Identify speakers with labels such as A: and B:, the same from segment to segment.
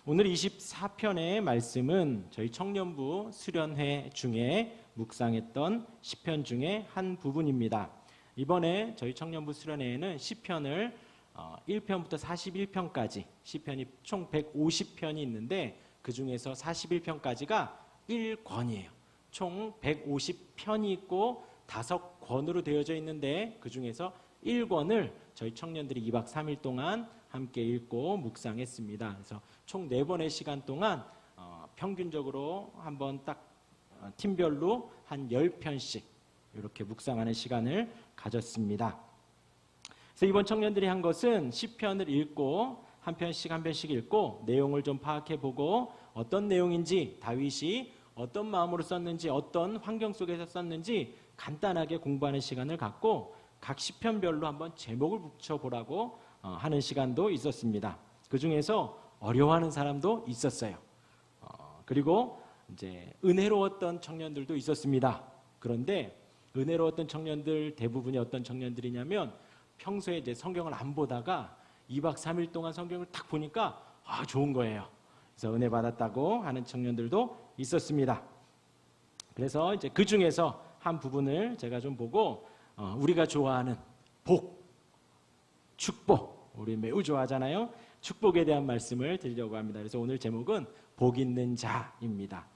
A: 오늘 24편의 말씀은 저희 청년부 수련회 중에 묵상했던 시편 중에 한 부분입니다. 이번에 저희 청년부 수련회에는 시편을 1편부터 41편까지 시편이 총 150편이 있는데 그 중에서 41편까지가 1권이에요. 총 150편이 있고 5권으로 되어져 있는데 그 중에서 1권을 저희 청년들이 2박 3일 동안 함께 읽고 묵상했습니다. 그래서 총 4번의 시간 동안 평균적으로 한번 딱 팀별로 한 10편씩 이렇게 묵상하는 시간을 가졌습니다. 그래서 이번 청년들이 한 것은 시편을 읽고 한 편씩 읽고 내용을 좀 파악해보고 어떤 내용인지 다윗이 어떤 마음으로 썼는지 어떤 환경 속에서 썼는지 간단하게 공부하는 시간을 갖고 각 시편별로 한번 제목을 붙여보라고 하는 시간도 있었습니다. 그 중에서 어려워하는 사람도 있었어요. 그리고 이제 은혜로웠던 청년들도 있었습니다. 그런데 은혜로웠던 청년들 대부분이 어떤 청년들이냐면 평소에 이제 성경을 안 보다가 2박 3일 동안 성경을 딱 보니까 좋은 거예요. 그래서 은혜 받았다고 하는 청년들도 있었습니다. 그래서 이제 그 중에서 한 부분을 제가 좀 보고 우리가 좋아하는 복, 축복, 우리 매우 좋아하잖아요. 축복에 대한 말씀을 드리려고 합니다. 그래서 오늘 제목은 복 있는 자입니다.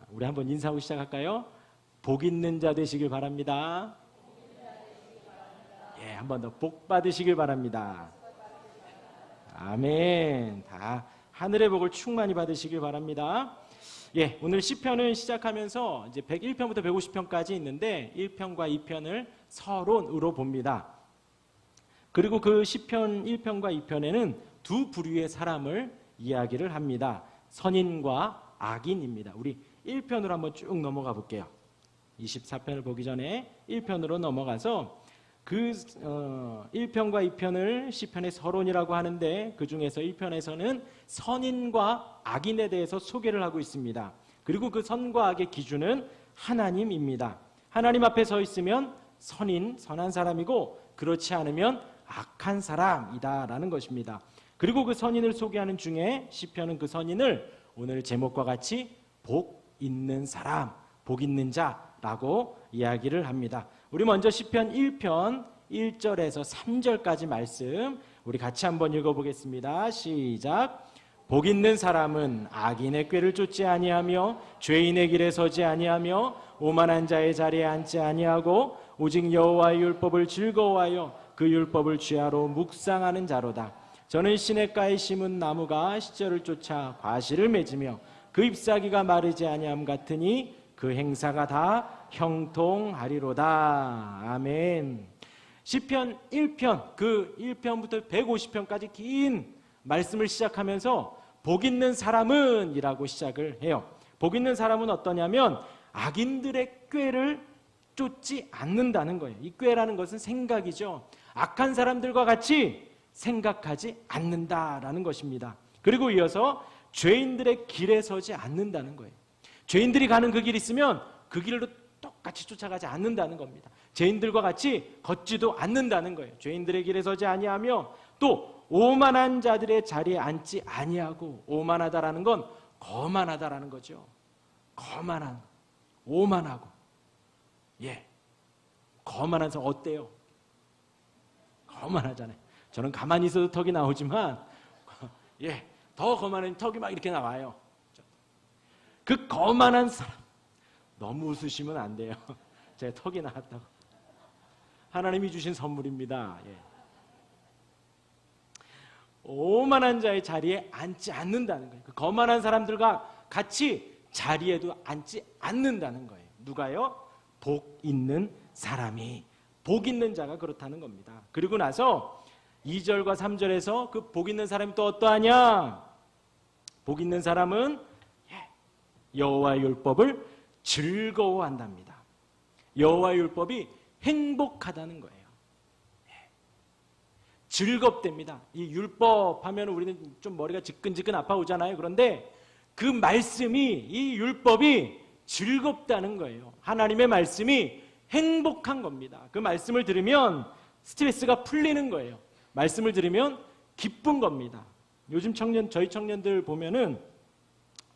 A: 우리 한번 인사하고 시작할까요? 복 있는 자 되시길 바랍니다. 예, 한번 더 복 받으시길 바랍니다. 아멘. 다 하늘의 복을 충만히 받으시길 바랍니다. 예, 오늘 시편은 시작하면서 이제 101편부터 150편까지 있는데 1편과 2편을 서론으로 봅니다. 그리고 그 시편 1편과 2편에는 두 부류의 사람을 이야기를 합니다. 선인과 악인입니다. 우리 1편으로 한번 쭉 넘어가 볼게요. 24편을 보기 전에 1편으로 넘어가서 그 1편과 2편을 시편의 서론이라고 하는데 그 중에서 1편에서는 선인과 악인에 대해서 소개를 하고 있습니다. 그리고 그 선과 악의 기준은 하나님입니다. 하나님 앞에 서 있으면 선인, 선한 사람이고 그렇지 않으면 악한 사람이다라는 것입니다. 그리고 그 선인을 소개하는 중에 시편은 그 선인을 오늘 제목과 같이 복 있는 사람, 복 있는 자라고 이야기를 합니다. 우리 먼저 시편 1편 1절에서 3절까지 말씀 우리 같이 한번 읽어보겠습니다. 시작. 복 있는 사람은 악인의 꾀를 쫓지 아니하며 죄인의 길에 서지 아니하며 오만한 자의 자리에 앉지 아니하고 오직 여호와의 율법을 즐거워하여 그 율법을 주야로 묵상하는 자로다. 저는 시냇가에 심은 나무가 시절을 쫓아 과실을 맺으며 그 잎사귀가 마르지 아니함 같으니 그 행사가 다 형통하리로다. 아멘. 시편 1편 그 1편부터 150편까지 긴 말씀을 시작하면서 복 있는 사람은 이라고 시작을 해요. 복 있는 사람은 어떠냐면 악인들의 꾀를 쫓지 않는다는 거예요. 이 꾀라는 것은 생각이죠. 악한 사람들과 같이 생각하지 않는다라는 것입니다. 그리고 이어서 죄인들의 길에 서지 않는다는 거예요. 죄인들이 가는 그 길이 있으면 그 길로 똑같이 쫓아가지 않는다는 겁니다. 죄인들과 같이 걷지도 않는다는 거예요. 죄인들의 길에 서지 아니하며 또 오만한 자들의 자리에 앉지 아니하고, 오만하다라는 건 거만하다라는 거죠. 거만한, 오만하고. 예, 거만한 사람 어때요? 거만하잖아요. 저는 가만히 있어도 턱이 나오지만 예, 더 거만한 턱이 막 이렇게 나와요. 그 거만한 사람 너무 웃으시면 안 돼요. 제 턱이 나왔다고. 하나님이 주신 선물입니다. 예. 오만한 자의 자리에 앉지 않는다는 거예요. 그 거만한 사람들과 같이 자리에도 앉지 않는다는 거예요. 누가요? 복 있는 사람이, 복 있는 자가 그렇다는 겁니다. 그리고 나서 2절과 3절에서 그 복 있는 사람이 또 어떠하냐? 복 있는 사람은 여호와의 율법을 즐거워한답니다. 여호와의 율법이 행복하다는 거예요. 즐겁답니다. 이 율법 하면 우리는 좀 머리가 지끈지끈 아파오잖아요. 그런데 그 말씀이, 이 율법이 즐겁다는 거예요. 하나님의 말씀이 행복한 겁니다. 그 말씀을 들으면 스트레스가 풀리는 거예요. 말씀을 들으면 기쁜 겁니다. 요즘 저희 청년들 보면은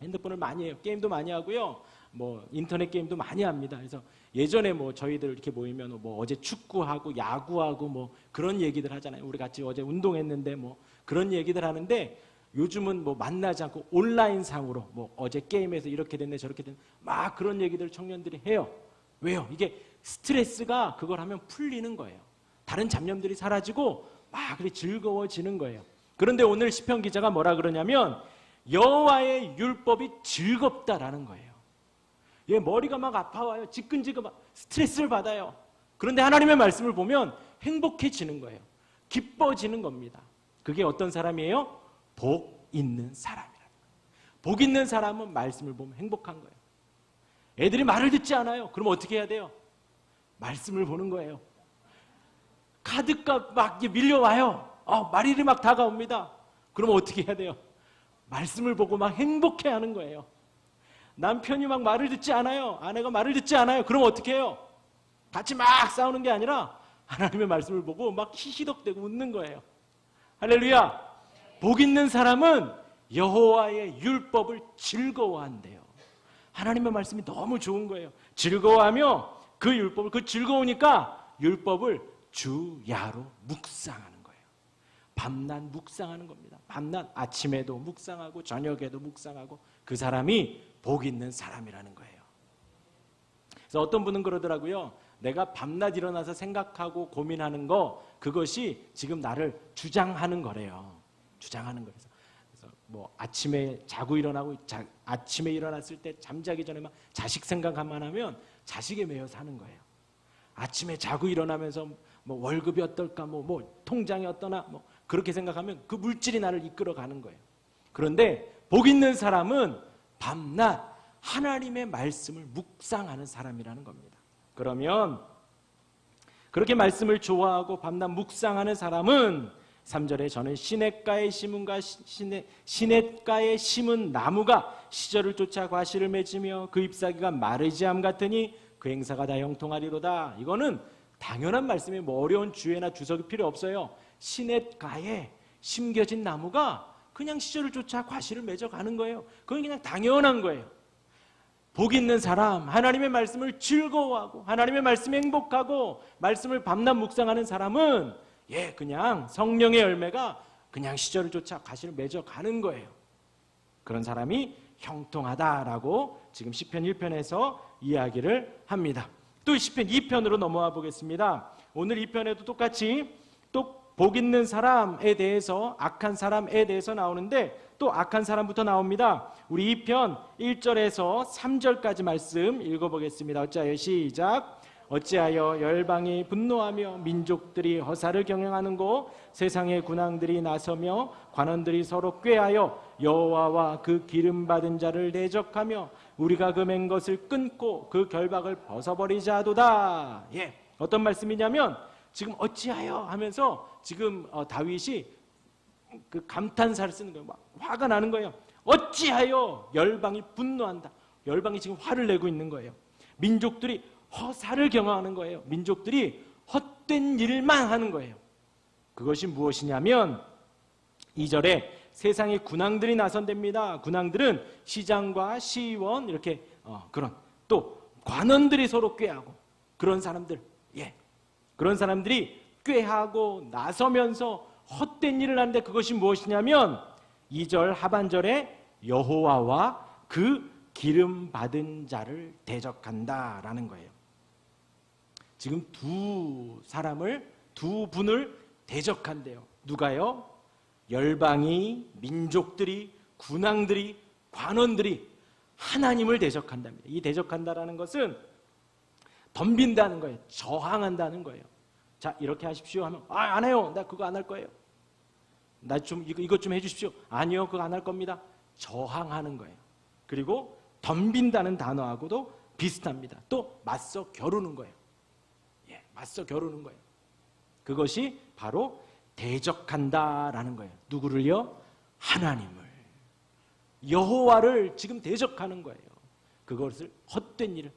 A: 핸드폰을 많이 해요. 게임도 많이 하고요. 뭐 인터넷 게임도 많이 합니다. 그래서 예전에 뭐 저희들 이렇게 모이면 뭐 어제 축구하고 야구하고 뭐 그런 얘기들 하잖아요. 우리 같이 어제 운동했는데 뭐 그런 얘기들 하는데 요즘은 뭐 만나지 않고 온라인 상으로 뭐 어제 게임에서 이렇게 됐네 저렇게 됐네 막 그런 얘기들 청년들이 해요. 왜요? 이게 스트레스가 그걸 하면 풀리는 거예요. 다른 잡념들이 사라지고 막 그렇게 즐거워지는 거예요. 그런데 오늘 시편 기자가 뭐라 그러냐면 여호와의 율법이 즐겁다라는 거예요. 얘 머리가 막 아파와요. 지끈지끈 막 스트레스를 받아요. 그런데 하나님의 말씀을 보면 행복해지는 거예요. 기뻐지는 겁니다. 그게 어떤 사람이에요? 복 있는 사람이라는 거예요. 복 있는 사람은 말씀을 보면 행복한 거예요. 애들이 말을 듣지 않아요. 그럼 어떻게 해야 돼요? 말씀을 보는 거예요. 카드값 막 밀려와요. 말일이 막 다가옵니다. 그럼 어떻게 해야 돼요? 말씀을 보고 막 행복해하는 거예요. 남편이 막 말을 듣지 않아요. 아내가 말을 듣지 않아요. 그럼 어떻게 해요? 같이 막 싸우는 게 아니라 하나님의 말씀을 보고 막 히히덕대고 웃는 거예요. 할렐루야. 복 있는 사람은 여호와의 율법을 즐거워한대요. 하나님의 말씀이 너무 좋은 거예요. 즐거워하며 그 율법을 즐거우니까 율법을 주야로 묵상하는 거예요. 밤낮 묵상하는 겁니다. 밤낮 아침에도 묵상하고 저녁에도 묵상하고 그 사람이 복 있는 사람이라는 거예요. 그래서 어떤 분은 그러더라고요. 내가 밤낮 일어나서 생각하고 고민하는 거 그것이 지금 나를 주장하는 거래요. 주장하는 거예요. 그래서 뭐 아침에 자고 일어나고 아침에 일어났을 때 잠자기 전에 막 자식 생각만 하면 자식에 매여 사는 거예요. 아침에 자고 일어나면서 뭐 월급이 어떨까 뭐 통장이 어떠나 뭐 그렇게 생각하면 그 물질이 나를 이끌어가는 거예요. 그런데 복 있는 사람은 밤낮 하나님의 말씀을 묵상하는 사람이라는 겁니다. 그러면 그렇게 말씀을 좋아하고 밤낮 묵상하는 사람은 3절에 저는 시냇가에 심은 나무가 시절을 쫓아 과실을 맺으며 그 잎사귀가 마르지 암 같으니 그 행사가 다 형통하리로다. 이거는 당연한 말씀이에요. 뭐 어려운 주예나 주석이 필요 없어요. 시냇가에 심겨진 나무가 그냥 시절을 쫓아 과실을 맺어가는 거예요. 그건 그냥 당연한 거예요. 복 있는 사람, 하나님의 말씀을 즐거워하고 하나님의 말씀에 행복하고 말씀을 밤낮 묵상하는 사람은 그냥 성령의 열매가 그냥 시절을 쫓아 과실을 맺어가는 거예요. 그런 사람이 형통하다라고 지금 시편 1편에서 이야기를 합니다. 또 시편 2편으로 넘어와 보겠습니다. 오늘 2편에도 똑같이 또 복 있는 사람에 대해서 악한 사람에 대해서 나오는데 또 악한 사람부터 나옵니다. 우리 2편 1절에서 3절까지 말씀 읽어보겠습니다. 어찌하여 시작. 어찌하여 열방이 분노하며 민족들이 허사를 경영하는고 세상의 군왕들이 나서며 관원들이 서로 꾀하여 여호와와 그 기름 받은 자를 대적하며 우리가 그 맨 것을 끊고 그 결박을 벗어버리자도다. 어떤 말씀이냐면 지금 어찌하여 하면서 지금 다윗이 그 감탄사를 쓰는 거예요. 막 화가 나는 거예요. 어찌하여 열방이 분노한다. 열방이 지금 화를 내고 있는 거예요. 민족들이 허사를 경험하는 거예요. 민족들이 헛된 일만 하는 거예요. 그것이 무엇이냐면 2절에 세상의 군왕들이 나선답니다. 군왕들은 시장과 시의원 이렇게 그런 또 관원들이 서로 꾀하고 그런 사람들 그런 사람들이 꾀하고 나서면서 헛된 일을 하는데 그것이 무엇이냐면 2절 하반절에 여호와와 그 기름 받은 자를 대적한다라는 거예요. 지금 두 분을 대적한대요. 누가요? 열방이, 민족들이, 군왕들이, 관원들이 하나님을 대적한답니다. 이 대적한다라는 것은 덤빈다는 거예요. 저항한다는 거예요. 자, 이렇게 하십시오 하면 안 해요. 나 그거 안 할 거예요. 나 좀 이것 좀 해주십시오. 아니요, 그거 안 할 겁니다. 저항하는 거예요. 그리고 덤빈다는 단어하고도 비슷합니다. 또 맞서 겨루는 거예요. 맞서 겨루는 거예요. 그것이 바로 대적한다라는 거예요. 누구를요? 하나님을. 여호와를 지금 대적하는 거예요. 그것을 헛된 일을.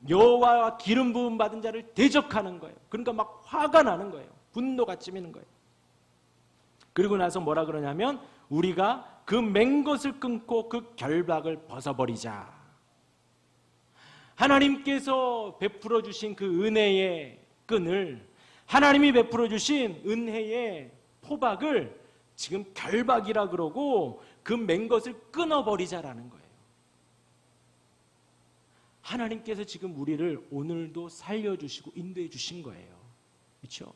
A: 여호와와 기름 부음 받은 자를 대적하는 거예요. 그러니까 막 화가 나는 거예요. 분노가 찌미는 거예요. 그리고 나서 뭐라 그러냐면 우리가 그 맨 것을 끊고 그 결박을 벗어버리자. 하나님께서 베풀어 주신 그 은혜의 끈을, 하나님이 베풀어 주신 은혜의 포박을 지금 결박이라 그러고 그 맨 것을 끊어버리자라는 거예요. 하나님께서 지금 우리를 오늘도 살려주시고 인도해 주신 거예요. 그렇죠?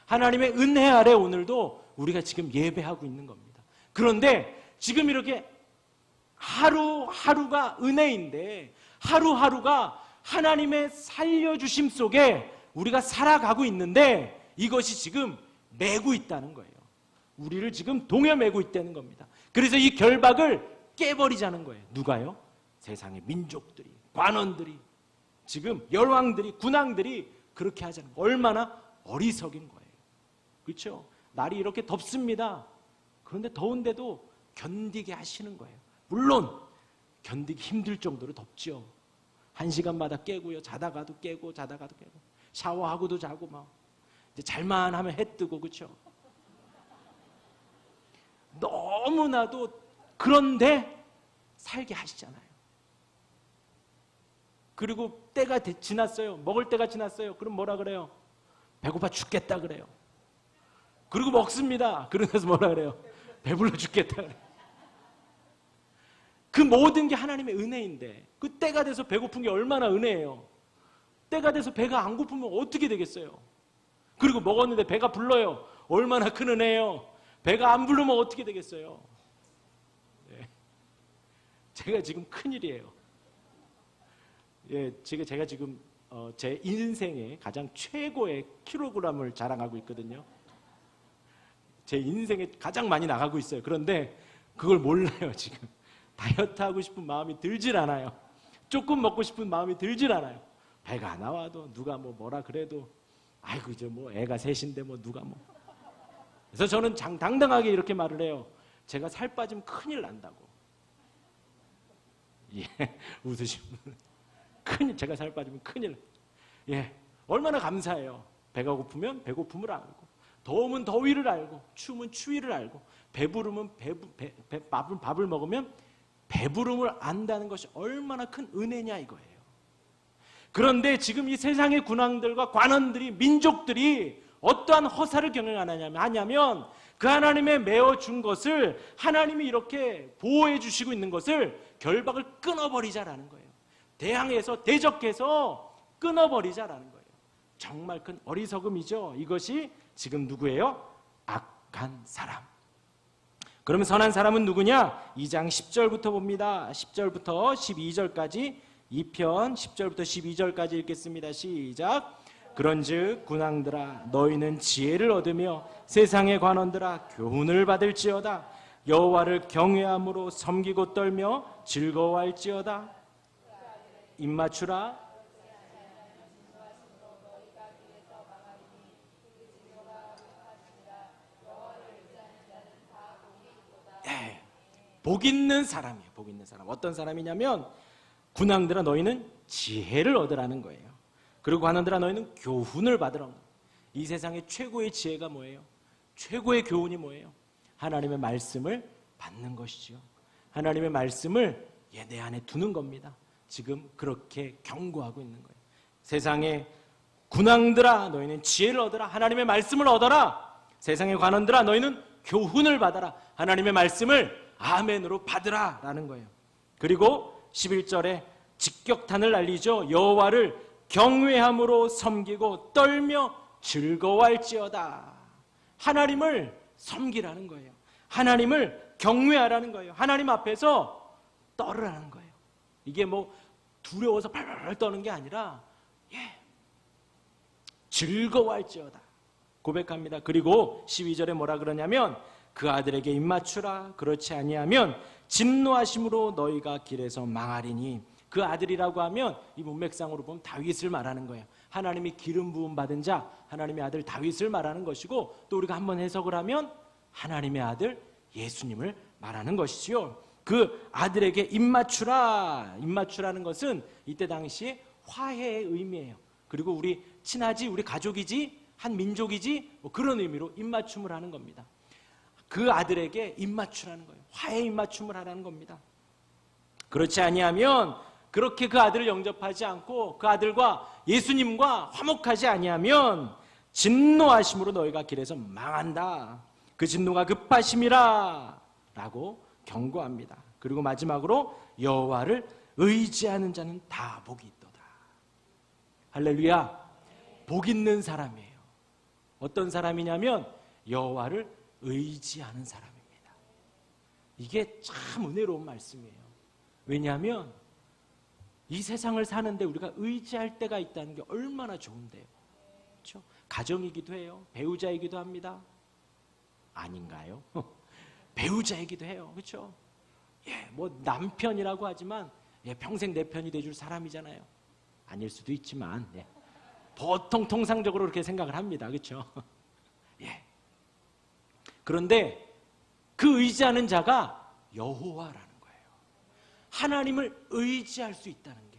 A: 하나님의 은혜 아래 오늘도 우리가 지금 예배하고 있는 겁니다. 그런데 지금 이렇게 하루하루가 은혜인데 하루하루가 하나님의 살려주심 속에 우리가 살아가고 있는데 이것이 지금 매고 있다는 거예요. 우리를 지금 동여매고 있다는 겁니다. 그래서 이 결박을 깨버리자는 거예요. 누가요? 세상의 민족들이, 관원들이, 지금 열왕들이, 군왕들이 그렇게 하자는 거예요. 얼마나 어리석인 거예요. 그렇죠? 날이 이렇게 덥습니다. 그런데 더운데도 견디게 하시는 거예요. 물론 견디기 힘들 정도로 덥죠. 1시간마다 깨고요. 자다가도 깨고 자다가도 깨고 샤워하고도 자고 막 이제 잘만 하면 해 뜨고 그렇죠? 너무나도 그런데 살게 하시잖아요. 그리고 때가 지났어요. 먹을 때가 지났어요. 그럼 뭐라 그래요? 배고파 죽겠다 그래요. 그리고 먹습니다. 그러면서 뭐라 그래요? 배불러 죽겠다 그래요. 그 모든 게 하나님의 은혜인데 그 때가 돼서 배고픈 게 얼마나 은혜예요. 때가 돼서 배가 안 고프면 어떻게 되겠어요? 그리고 먹었는데 배가 불러요. 얼마나 큰 은혜예요. 배가 안 부르면 어떻게 되겠어요? 네. 제가 지금 큰일이에요. 예, 제가 지금 제 인생의 가장 최고의 킬로그램을 자랑하고 있거든요. 제 인생에 가장 많이 나가고 있어요. 그런데 그걸 몰라요, 지금. 다이어트 하고 싶은 마음이 들질 않아요. 조금 먹고 싶은 마음이 들질 않아요. 배가 안 나와도 누가 뭐라 그래도 아이고 이제 뭐 애가 셋인데 뭐 누가 뭐. 그래서 저는 당당하게 이렇게 말을 해요. 제가 살 빠지면 큰일 난다고. 예, 웃으시면 큰일, 제가 살 빠지면 큰일. 예, 얼마나 감사해요. 배가 고프면 배고픔을 알고, 더우면 더위를 알고, 추우면 추위를 알고, 배부르면 밥을 먹으면 배부름을 안다는 것이 얼마나 큰 은혜냐 이거예요. 그런데 지금 이 세상의 군왕들과 관원들이, 민족들이 어떠한 허사를 경영하냐면 그 하나님의 메어준 것을 하나님이 이렇게 보호해 주시고 있는 것을 결박을 끊어버리자라는 거예요. 대항해서 대적해서 끊어버리자라는 거예요. 정말 큰 어리석음이죠. 이것이 지금 누구예요? 악한 사람. 그러면 선한 사람은 누구냐? 2장 10절부터 봅니다. 10절부터 12절까지 2편 10절부터 12절까지 읽겠습니다. 시작. 그런즉 군왕들아 너희는 지혜를 얻으며 세상의 관원들아 교훈을 받을지어다. 여호와를 경외함으로 섬기고 떨며 즐거워할지어다. 입맞추라. 복 있는 사람이에요. 복 있는 사람. 어떤 사람이냐면 군왕들아 너희는 지혜를 얻으라는 거예요. 그리고 관원들아 너희는 교훈을 받으라는 거예요. 이 세상의 최고의 지혜가 뭐예요? 최고의 교훈이 뭐예요? 하나님의 말씀을 받는 것이지요. 하나님의 말씀을 내 안에 두는 겁니다. 지금 그렇게 경고하고 있는 거예요. 세상의 군왕들아 너희는 지혜를 얻어라. 하나님의 말씀을 얻어라. 세상의 관원들아 너희는 교훈을 받아라. 하나님의 말씀을 아멘으로 받으라 라는 거예요. 그리고 11절에 직격탄을 날리죠. 여호와를 경외함으로 섬기고 떨며 즐거워할지어다. 하나님을 섬기라는 거예요. 하나님을 경외하라는 거예요. 하나님 앞에서 떨으라는 거예요. 이게 뭐 두려워서 발발 떠는 게 아니라 즐거워할지어다 고백합니다. 그리고 12절에 뭐라 그러냐면 그 아들에게 입맞추라. 그렇지 아니하면 진노하심으로 너희가 길에서 망하리니. 그 아들이라고 하면 이 문맥상으로 보면 다윗을 말하는 거예요. 하나님이 기름 부음 받은 자, 하나님의 아들 다윗을 말하는 것이고, 또 우리가 한번 해석을 하면 하나님의 아들 예수님을 말하는 것이지요. 그 아들에게 입맞추라. 입맞추라는 것은 이때 당시에 화해의 의미예요. 그리고 우리 친하지, 우리 가족이지, 한 민족이지, 뭐 그런 의미로 입맞춤을 하는 겁니다. 그 아들에게 입맞추라는 거예요. 화해 입맞춤을 하라는 겁니다. 그렇지 아니하면, 그렇게 그 아들을 영접하지 않고 그 아들과 예수님과 화목하지 아니하면 진노하심으로 너희가 길에서 망한다. 그 진노가 급하심이라 라고 경고합니다. 그리고 마지막으로 여호와를 의지하는 자는 다 복이 있도다. 할렐루야. 복 있는 사람이에요. 어떤 사람이냐면 여호와를 의지하는 사람입니다. 이게 참 은혜로운 말씀이에요. 왜냐하면 이 세상을 사는데 우리가 의지할 때가 있다는 게 얼마나 좋은데요. 그렇죠? 가정이기도 해요. 배우자이기도 합니다. 아닌가요? 배우자이기도 해요. 그렇죠? 예, 뭐 남편이라고 하지만 예, 평생 내 편이 돼줄 사람이잖아요. 아닐 수도 있지만 예. 보통 통상적으로 그렇게 생각을 합니다. 그렇죠? 예. 그런데 그 의지하는 자가 여호와라는 거예요. 하나님을 의지할 수 있다는 게,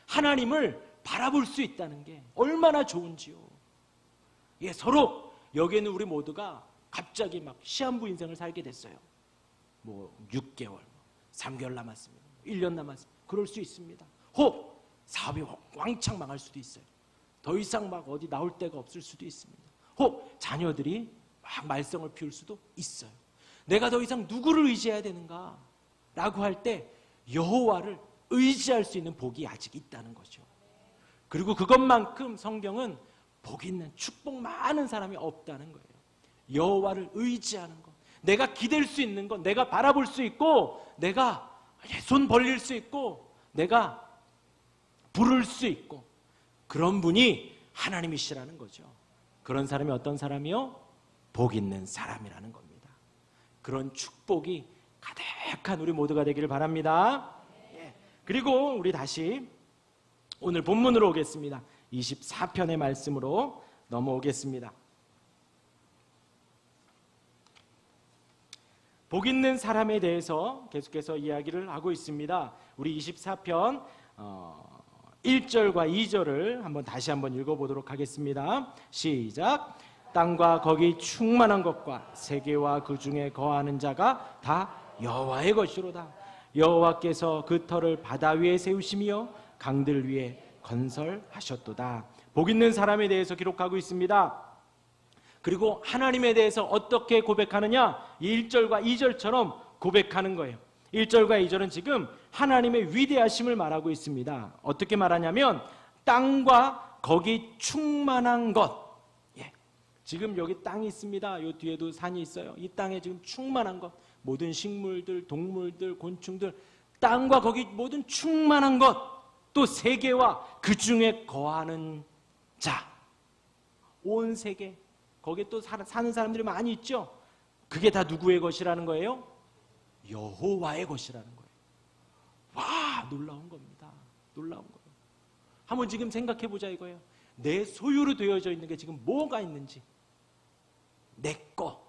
A: 하나님을 바라볼 수 있다는 게 얼마나 좋은지요. 예, 서로 여기에는 우리 모두가 갑자기 막 시한부 인생을 살게 됐어요. 뭐 6개월, 3개월 남았습니다. 1년 남았습니다. 그럴 수 있습니다. 혹 사업이 왕창 망할 수도 있어요. 더 이상 막 어디 나올 데가 없을 수도 있습니다. 혹 자녀들이 막 말썽을 피울 수도 있어요. 내가 더 이상 누구를 의지해야 되는가? 라고 할 때 여호와를 의지할 수 있는 복이 아직 있다는 거죠. 그리고 그것만큼 성경은 복 있는, 축복 많은 사람이 없다는 거예요. 여호와를 의지하는 것, 내가 기댈 수 있는 것, 내가 바라볼 수 있고, 내가 손 벌릴 수 있고, 내가 부를 수 있고, 그런 분이 하나님이시라는 거죠. 그런 사람이 어떤 사람이요? 복 있는 사람이라는 겁니다. 그런 축복이 가득한 우리 모두가 되기를 바랍니다. 예. 그리고 우리 다시 오늘 본문으로 오겠습니다. 24편의 말씀으로 넘어오겠습니다. 복 있는 사람에 대해서 계속해서 이야기를 하고 있습니다. 우리 24편 1절과 2절을 다시 한번 읽어보도록 하겠습니다. 시작. 땅과 거기 충만한 것과 세계와 그 중에 거하는 자가 다 여호와의 것이로다. 여호와께서 그 터를 바다 위에 세우시며 강들 위에 건설하셨도다. 복 있는 사람에 대해서 기록하고 있습니다. 그리고 하나님에 대해서 어떻게 고백하느냐? 1절과 2절처럼 고백하는 거예요. 1절과 2절은 지금 하나님의 위대하심을 말하고 있습니다. 어떻게 말하냐면 땅과 거기 충만한 것. 예. 지금 여기 땅이 있습니다. 이 뒤에도 산이 있어요. 이 땅에 지금 충만한 것, 모든 식물들, 동물들, 곤충들, 땅과 거기 모든 충만한 것, 또 세계와 그 중에 거하는 자, 온 세계, 거기에 또 사는 사람들이 많이 있죠. 그게 다 누구의 것이라는 거예요? 여호와의 것이라는 거예요. 와, 놀라운 겁니다. 놀라운 거예요. 한번 지금 생각해 보자 이거예요. 내 소유로 되어져 있는 게 지금 뭐가 있는지, 내 거,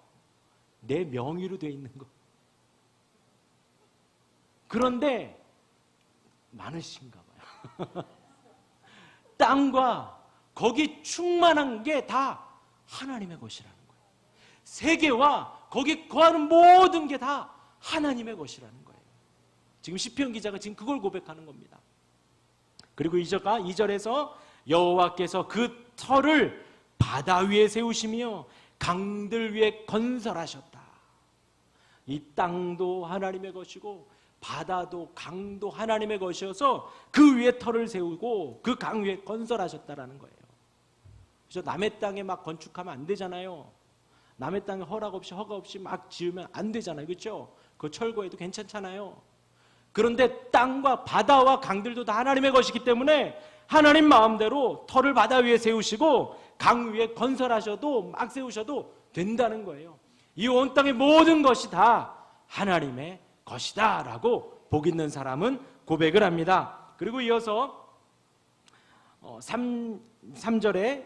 A: 내 명의로 되어 있는 거. 그런데 많으신가 봐요. 땅과 거기 충만한 게 다 하나님의 것이라는 거예요. 세계와 거기 거하는 모든 게 다 하나님의 것이라는 거예요. 지금 시편 기자가 지금 그걸 고백하는 겁니다. 그리고 2절에서 여호와께서 그 터를 바다 위에 세우시며 강들 위에 건설하셨다. 이 땅도 하나님의 것이고 바다도 강도 하나님의 것이어서 그 위에 터를 세우고 그 강 위에 건설하셨다라는 거예요. 그래서 남의 땅에 막 건축하면 안 되잖아요. 남의 땅에 허락 없이 허가 없이 막 지으면 안 되잖아요. 그렇죠? 그 철거해도 괜찮잖아요. 그런데 땅과 바다와 강들도 다 하나님의 것이기 때문에 하나님 마음대로 터를 바다 위에 세우시고 강 위에 건설하셔도 막 세우셔도 된다는 거예요. 이 온 땅의 모든 것이 다 하나님의 것이다 라고 복 있는 사람은 고백을 합니다. 그리고 이어서 3절에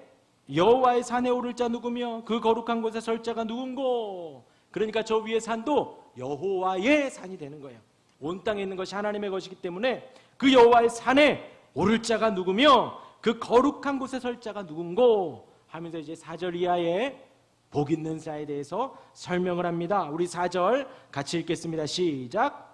A: 여호와의 산에 오를 자 누구며 그 거룩한 곳에 설 자가 누군고. 그러니까 저 위의 산도 여호와의 산이 되는 거예요. 온 땅에 있는 것이 하나님의 것이기 때문에 그 여호와의 산에 오를 자가 누구며 그 거룩한 곳에 설 자가 누군고 하면서 이제 4절 이하에 복 있는 자에 대해서 설명을 합니다. 우리 4절 같이 읽겠습니다. 시작.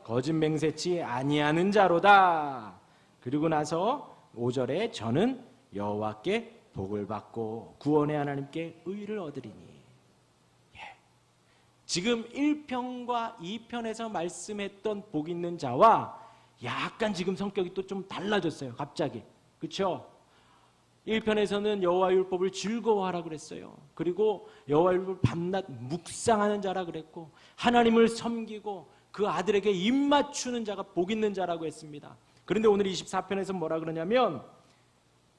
A: 거짓 맹세치 아니하는 자로다. 그리고 나서 5절에 저는 여호와께 복을 받고 구원의 하나님께 의를 얻으리니. 지금 1편과 2편에서 말씀했던 복 있는 자와 약간 지금 성격이 또 좀 달라졌어요. 갑자기. 그렇죠? 1편에서는 여호와 율법을 즐거워하라 그랬어요. 그리고 여호와 율법을 밤낮 묵상하는 자라 그랬고 하나님을 섬기고 그 아들에게 입 맞추는 자가 복 있는 자라고 했습니다. 그런데 오늘 24편에서 뭐라 그러냐면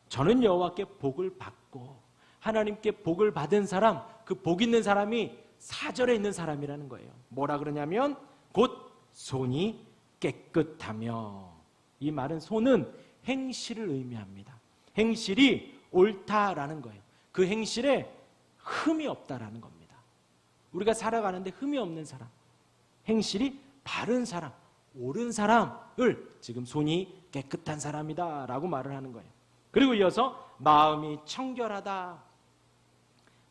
A: 저는 여호와께 복을 받고 하나님께 복을 받은 사람, 그 복 있는 사람이 4절에 있는 사람이라는 거예요. 뭐라 그러냐면 곧 손이 깨끗하며, 이 말은 손은 행실을 의미합니다. 행실이 옳다라는 거예요. 그 행실에 흠이 없다라는 겁니다. 우리가 살아가는데 흠이 없는 사람, 행실이 바른 사람, 옳은 사람을 지금 손이 깨끗한 사람이다 라고 말을 하는 거예요. 그리고 이어서 마음이 청결하다.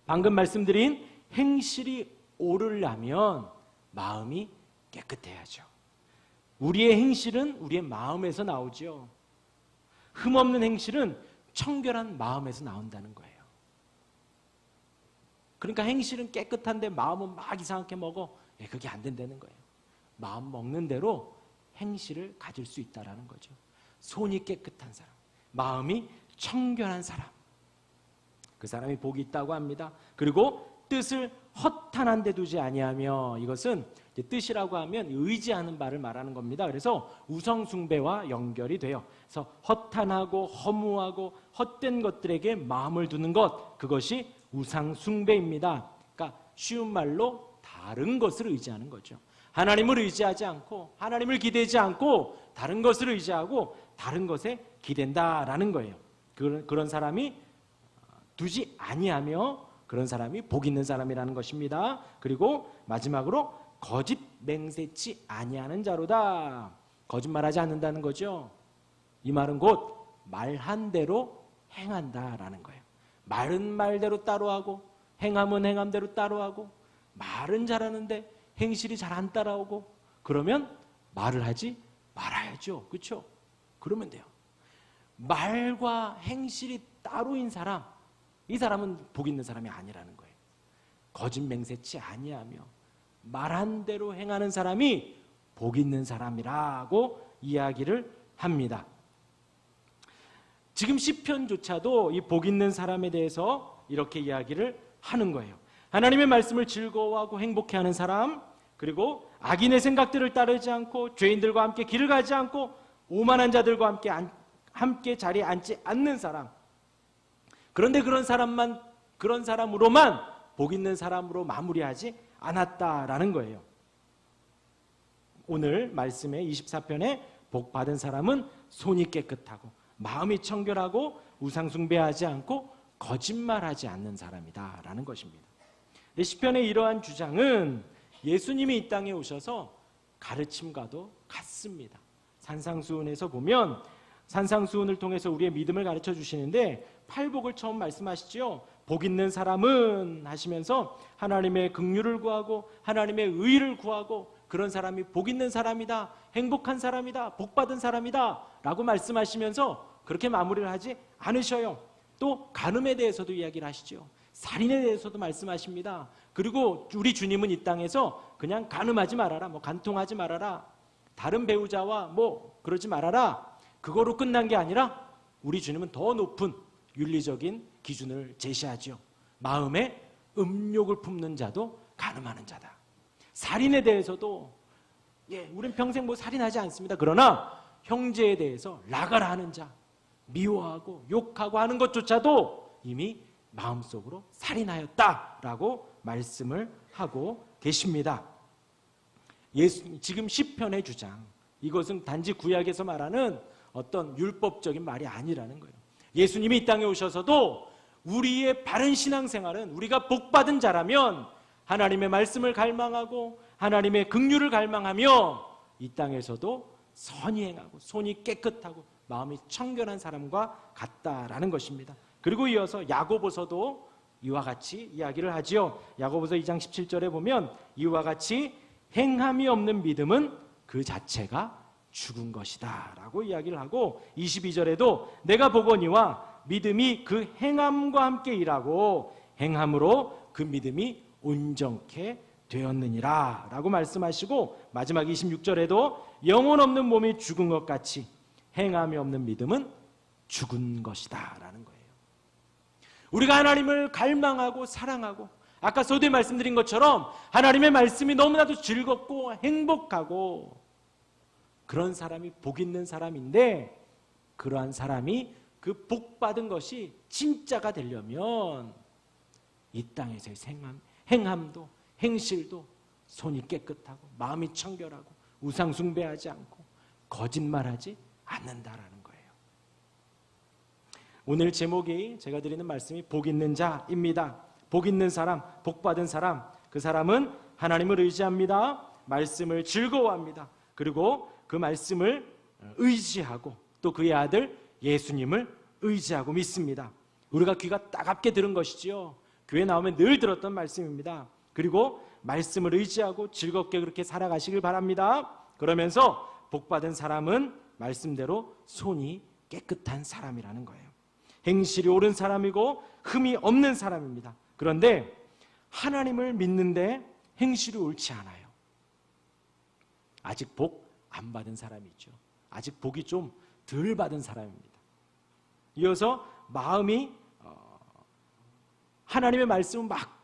A: 방금 말씀드린 행실이 오르려면 마음이 깨끗해야죠. 우리의 행실은 우리의 마음에서 나오죠. 흠없는 행실은 청결한 마음에서 나온다는 거예요. 그러니까 행실은 깨끗한데 마음은 막 이상하게 먹어. 그게 안 된다는 거예요. 마음 먹는 대로 행실을 가질 수 있다는 거죠. 손이 깨끗한 사람, 마음이 청결한 사람, 그 사람이 복이 있다고 합니다. 그리고 뜻을 허탄한 데 두지 아니하며, 이것은 뜻이라고 하면 의지하는 바를 말하는 겁니다. 그래서 우상숭배와 연결이 돼요. 그래서 허탄하고 허무하고 헛된 것들에게 마음을 두는 것, 그것이 우상숭배입니다. 그러니까 쉬운 말로 다른 것을 의지하는 거죠. 하나님을 의지하지 않고 하나님을 기대지 않고 다른 것을 의지하고 다른 것에 기댄다라는 거예요. 그런 사람이 두지 아니하며 그런 사람이 복 있는 사람이라는 것입니다. 그리고 마지막으로 거짓 맹세치 아니하는 자로다. 거짓말하지 않는다는 거죠. 이 말은 곧 말한 대로 행한다라는 거예요. 말은 말대로 따로하고 행함은 행함대로 따로하고, 말은 잘하는데 행실이 잘 안 따라오고, 그러면 말을 하지 말아야죠. 그렇죠? 그러면 돼요. 말과 행실이 따로인 사람, 이 사람은 복 있는 사람이 아니라는 거예요. 거짓 맹세치 아니하며 말한 대로 행하는 사람이 복 있는 사람이라고 이야기를 합니다. 지금 시편조차도 이 복 있는 사람에 대해서 이렇게 이야기를 하는 거예요. 하나님의 말씀을 즐거워하고 행복해하는 사람, 그리고 악인의 생각들을 따르지 않고 죄인들과 함께 길을 가지 않고 오만한 자들과 함께 자리에 앉지 않는 사람. 그런데 그런 사람으로만 복 있는 사람으로 마무리하지 않았다라는 거예요. 오늘 말씀의 24편에 복 받은 사람은 손이 깨끗하고 마음이 청결하고 우상숭배하지 않고 거짓말하지 않는 사람이다라는 것입니다. 시편의 이러한 주장은 예수님이 이 땅에 오셔서 가르침과도 같습니다. 산상수훈에서 보면 산상수훈을 통해서 우리의 믿음을 가르쳐 주시는데 팔복을 처음 말씀하시죠. 복 있는 사람은 하시면서 하나님의 긍휼을 구하고 하나님의 의를 구하고 그런 사람이 복 있는 사람이다, 행복한 사람이다, 복 받은 사람이다 라고 말씀하시면서 그렇게 마무리를 하지 않으셔요. 또 간음에 대해서도 이야기를 하시죠. 살인에 대해서도 말씀하십니다. 그리고 우리 주님은 이 땅에서 그냥 간음하지 말아라, 간통하지 말아라, 다른 배우자와 그러지 말아라, 그거로 끝난 게 아니라 우리 주님은 더 높은 윤리적인 기준을 제시하죠. 마음에 음욕을 품는 자도 간음하는 자다. 살인에 대해서도 우린 평생 살인하지 않습니다. 그러나 형제에 대해서 라가라 하는 자, 미워하고 욕하고 하는 것조차도 이미 마음속으로 살인하였다라고 말씀을 하고 계십니다. 지금 시편의 주장, 이것은 단지 구약에서 말하는 어떤 율법적인 말이 아니라는 거예요. 예수님이 이 땅에 오셔서도 우리의 바른 신앙생활은, 우리가 복받은 자라면 하나님의 말씀을 갈망하고 하나님의 긍휼을 갈망하며 이 땅에서도 선히 행하고 손이 깨끗하고 마음이 청결한 사람과 같다라는 것입니다. 그리고 이어서 야고보서도 이와 같이 이야기를 하지요. 야고보서 2장 17절에 보면 이와 같이 행함이 없는 믿음은 그 자체가 죽은 것이다 라고 이야기를 하고 22절에도 내가 보거니와 믿음이 그 행함과 함께 일하고 행함으로 그 믿음이 온전케 되었느니라 라고 말씀하시고 마지막 26절에도 영혼 없는 몸이 죽은 것 같이 행함이 없는 믿음은 죽은 것이다 라는 거예요. 우리가 하나님을 갈망하고 사랑하고 아까 서두에 말씀드린 것처럼 하나님의 말씀이 너무나도 즐겁고 행복하고 그런 사람이 복 있는 사람인데 그러한 사람이 그 복 받은 것이 진짜가 되려면 이 땅에서의 행함도 행실도 손이 깨끗하고 마음이 청결하고 우상 숭배하지 않고 거짓말하지 않는다라는 거예요. 오늘 제목이 제가 드리는 말씀이 복 있는 자입니다. 복 있는 사람, 복 받은 사람, 그 사람은 하나님을 의지합니다. 말씀을 즐거워합니다. 그리고 그 말씀을 의지하고 또 그의 아들 예수님을 의지하고 믿습니다. 우리가 귀가 따갑게 들은 것이지요. 교회 나오면 늘 들었던 말씀입니다. 그리고 말씀을 의지하고 즐겁게 그렇게 살아가시길 바랍니다. 그러면서 복받은 사람은 말씀대로 손이 깨끗한 사람이라는 거예요. 행실이 옳은 사람이고 흠이 없는 사람입니다. 그런데 하나님을 믿는데 행실이 옳지 않아요. 아직 복 안 받은 사람이 있죠. 아직 복이 좀 덜 받은 사람입니다. 이어서 마음이 하나님의 말씀은 막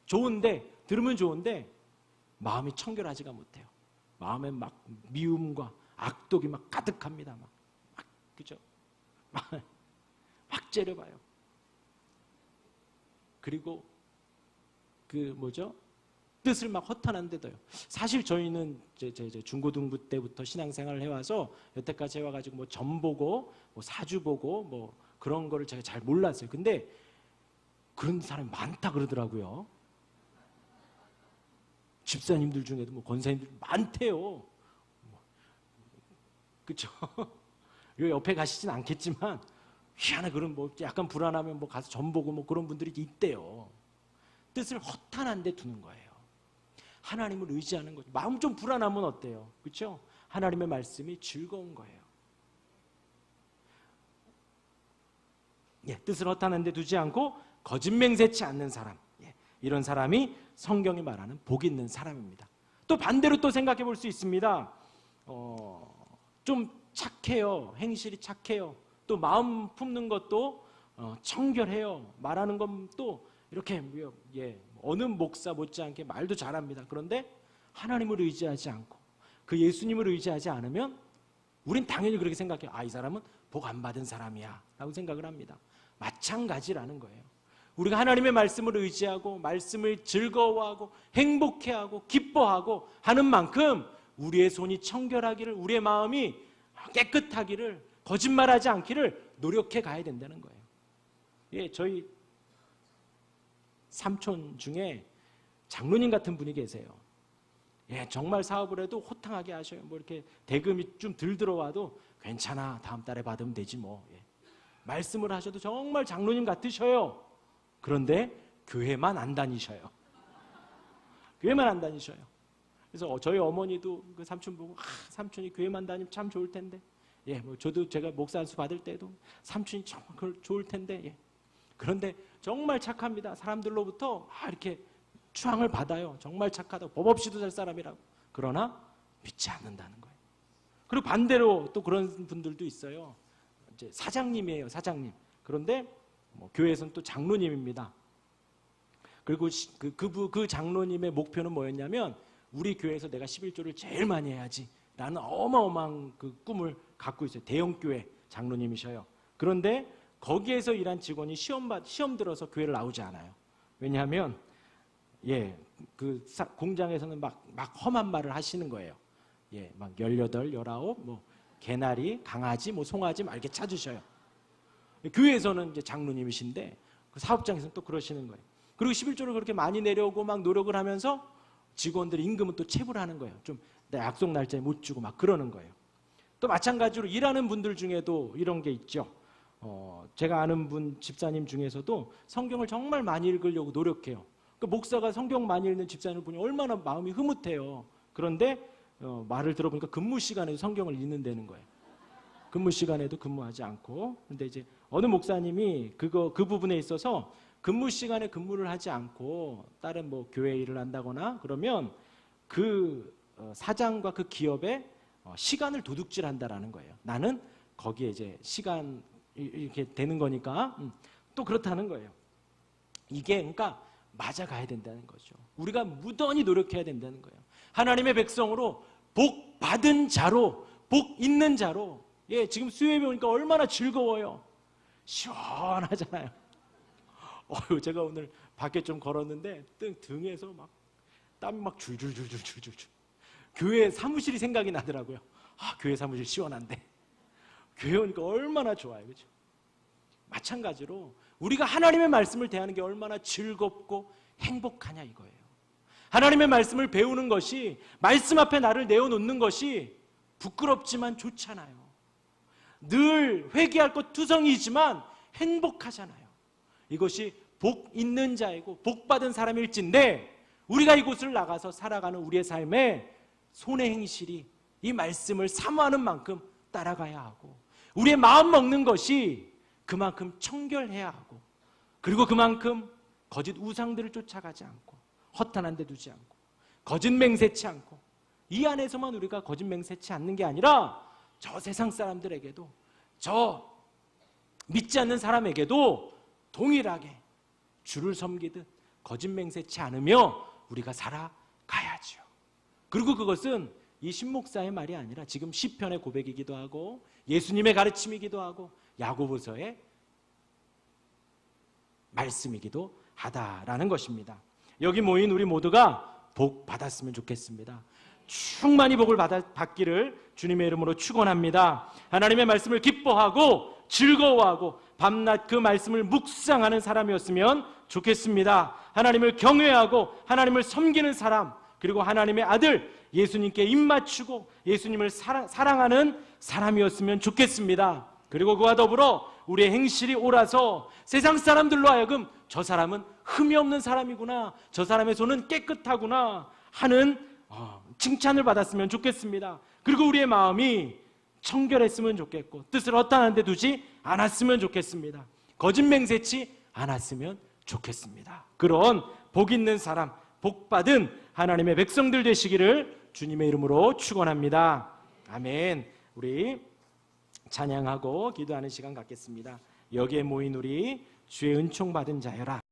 A: 좋은데 들으면 좋은데 마음이 청결하지가 못해요. 마음에 막 미움과 악독이 막 가득합니다. 막 그죠? 막 째려봐요. 그리고 그 뭐죠? 뜻을 막 허탄한 데도요. 사실 저희는 제 중고등부 때부터 신앙생활을 해와서 여태까지 해와가지고 뭐 점 보고 뭐 사주 보고 뭐 그런 거를 제가 잘 몰랐어요. 근데 그런 사람이 많다 그러더라고요. 집사님들 중에도 뭐 권사님들 많대요. 그렇죠? 옆에 가시진 않겠지만 희한해 그런 뭐 약간 불안하면 뭐 가서 점 보고 뭐 그런 분들이 있대요. 뜻을 허탄한 데 두는 거예요. 하나님을 의지하는 거죠. 마음 좀 불안하면 어때요? 그렇죠? 하나님의 말씀이 즐거운 거예요. 예, 뜻을 허탄한 데 두지 않고 거짓맹세치 않는 사람, 예, 이런 사람이 성경이 말하는 복 있는 사람입니다. 또 반대로 또 생각해 볼 수 있습니다. 좀 착해요. 행실이 착해요. 또 마음 품는 것도 청결해요. 말하는 건 또 이렇게 어느 목사 못지않게 말도 잘합니다. 그런데 하나님을 의지하지 않고 그 예수님을 의지하지 않으면 우린 당연히 그렇게 생각해요. 아, 이 사람은 복 안 받은 사람이야 라고 생각을 합니다. 마찬가지라는 거예요. 우리가 하나님의 말씀을 의지하고 말씀을 즐거워하고 행복해하고 기뻐하고 하는 만큼 우리의 손이 청결하기를, 우리의 마음이 깨끗하기를, 거짓말하지 않기를 노력해 가야 된다는 거예요. 예, 저희 삼촌 중에 장로님 같은 분이 계세요. 예, 정말 사업을 해도 호탕하게 하셔요. 뭐 이렇게 대금이 좀 덜 들어와도 괜찮아, 다음 달에 받으면 되지 뭐. 예. 말씀을 하셔도 정말 장로님 같으셔요. 그런데 교회만 안 다니셔요. 교회만 안 다니셔요. 그래서 저희 어머니도 그 삼촌 보고 삼촌이 교회만 다니면 참 좋을 텐데. 예, 뭐 저도 제가 목사 안수 받을 때도 삼촌이 정말 좋을 텐데. 예. 그런데 정말 착합니다. 사람들로부터 이렇게 추앙을 받아요. 정말 착하다고, 법 없이도 살 사람이라고. 그러나 믿지 않는다는 거예요. 그리고 반대로 또 그런 분들도 있어요. 이제 사장님이에요, 사장님. 그런데 뭐 교회에서는 또 장로님입니다. 그리고 그 장로님의 목표는 뭐였냐면 우리 교회에서 내가 11조를 제일 많이 해야지 라는 어마어마한 그 꿈을 갖고 있어요. 대형교회 장로님이셔요. 그런데 거기에서 일한 직원이 시험 들어서 교회를 나오지 않아요. 왜냐하면 그 공장에서는 막 험한 말을 하시는 거예요. 예, 막 18, 19, 뭐 개나리, 강아지, 뭐 송아지 막 이렇게 찾으셔요. 교회에서는 이제 장로님이신데 그 사업장에서는 또 그러시는 거예요. 그리고 11조를 그렇게 많이 내려오고 막 노력을 하면서 직원들 임금은 또 체불하는 거예요. 좀 내 약속 날짜에 못 주고 막 그러는 거예요. 또 마찬가지로 일하는 분들 중에도 이런 게 있죠. 제가 아는 분 집사님 중에서도 성경을 정말 많이 읽으려고 노력해요. 그 목사가 성경 많이 읽는 집사님을 보니 얼마나 마음이 흐뭇해요. 그런데 말을 들어보니까 근무 시간에도 성경을 읽는다는 거예요. 근무 시간에도 근무하지 않고. 근데 이제 어느 목사님이 그 부분에 있어서 근무 시간에 근무를 하지 않고 다른 뭐 교회 일을 한다거나 그러면 그 사장과 그 기업에 시간을 도둑질한다라는 거예요. 나는 거기에 이제 시간 이렇게 되는 거니까 또 그렇다는 거예요. 이게 그러니까 맞아가야 된다는 거죠. 우리가 무던히 노력해야 된다는 거예요. 하나님의 백성으로 복 받은 자로, 복 있는 자로. 예, 지금 수요예배 오니까 얼마나 즐거워요. 시원하잖아요. 제가 오늘 밖에 좀 걸었는데 등에서 막 땀이 막 줄줄줄줄줄줄. 교회 사무실이 생각이 나더라고요. 교회 사무실 시원한데. 교회 오니까 얼마나 좋아요. 그렇죠? 마찬가지로 우리가 하나님의 말씀을 대하는 게 얼마나 즐겁고 행복하냐 이거예요. 하나님의 말씀을 배우는 것이, 말씀 앞에 나를 내어놓는 것이 부끄럽지만 좋잖아요. 늘 회개할 것 투성이지만 행복하잖아요. 이것이 복 있는 자이고 복 받은 사람일진데, 우리가 이곳을 나가서 살아가는 우리의 삶에 손의 행실이 이 말씀을 사모하는 만큼 따라가야 하고, 우리의 마음 먹는 것이 그만큼 청결해야 하고, 그리고 그만큼 거짓 우상들을 쫓아가지 않고 허탄한 데 두지 않고 거짓 맹세치 않고, 이 안에서만 우리가 거짓 맹세치 않는 게 아니라 저 세상 사람들에게도, 저 믿지 않는 사람에게도 동일하게 주를 섬기듯 거짓 맹세치 않으며 우리가 살아가야죠. 그리고 그것은 이 신목사의 말이 아니라 지금 시편의 고백이기도 하고 예수님의 가르침이기도 하고 야고보서의 말씀이기도 하다라는 것입니다. 여기 모인 우리 모두가 복 받았으면 좋겠습니다. 충만히 복을 받기를 주님의 이름으로 축원합니다. 하나님의 말씀을 기뻐하고 즐거워하고 밤낮 그 말씀을 묵상하는 사람이었으면 좋겠습니다. 하나님을 경외하고 하나님을 섬기는 사람, 그리고 하나님의 아들 예수님께 입맞추고 예수님을 사랑하는 사람이었으면 좋겠습니다. 그리고 그와 더불어 우리의 행실이 옳아서 세상 사람들로 하여금 저 사람은 흠이 없는 사람이구나, 저 사람의 손은 깨끗하구나 하는 칭찬을 받았으면 좋겠습니다. 그리고 우리의 마음이 청결했으면 좋겠고 뜻을 허탄한 데 두지 않았으면 좋겠습니다. 거짓 맹세치 않았으면 좋겠습니다. 그런 복 있는 사람, 복 받은 하나님의 백성들 되시기를 주님의 이름으로 축원합니다. 아멘. 우리 찬양하고 기도하는 시간 갖겠습니다. 여기에 모인 우리 주의 은총 받은 자여라.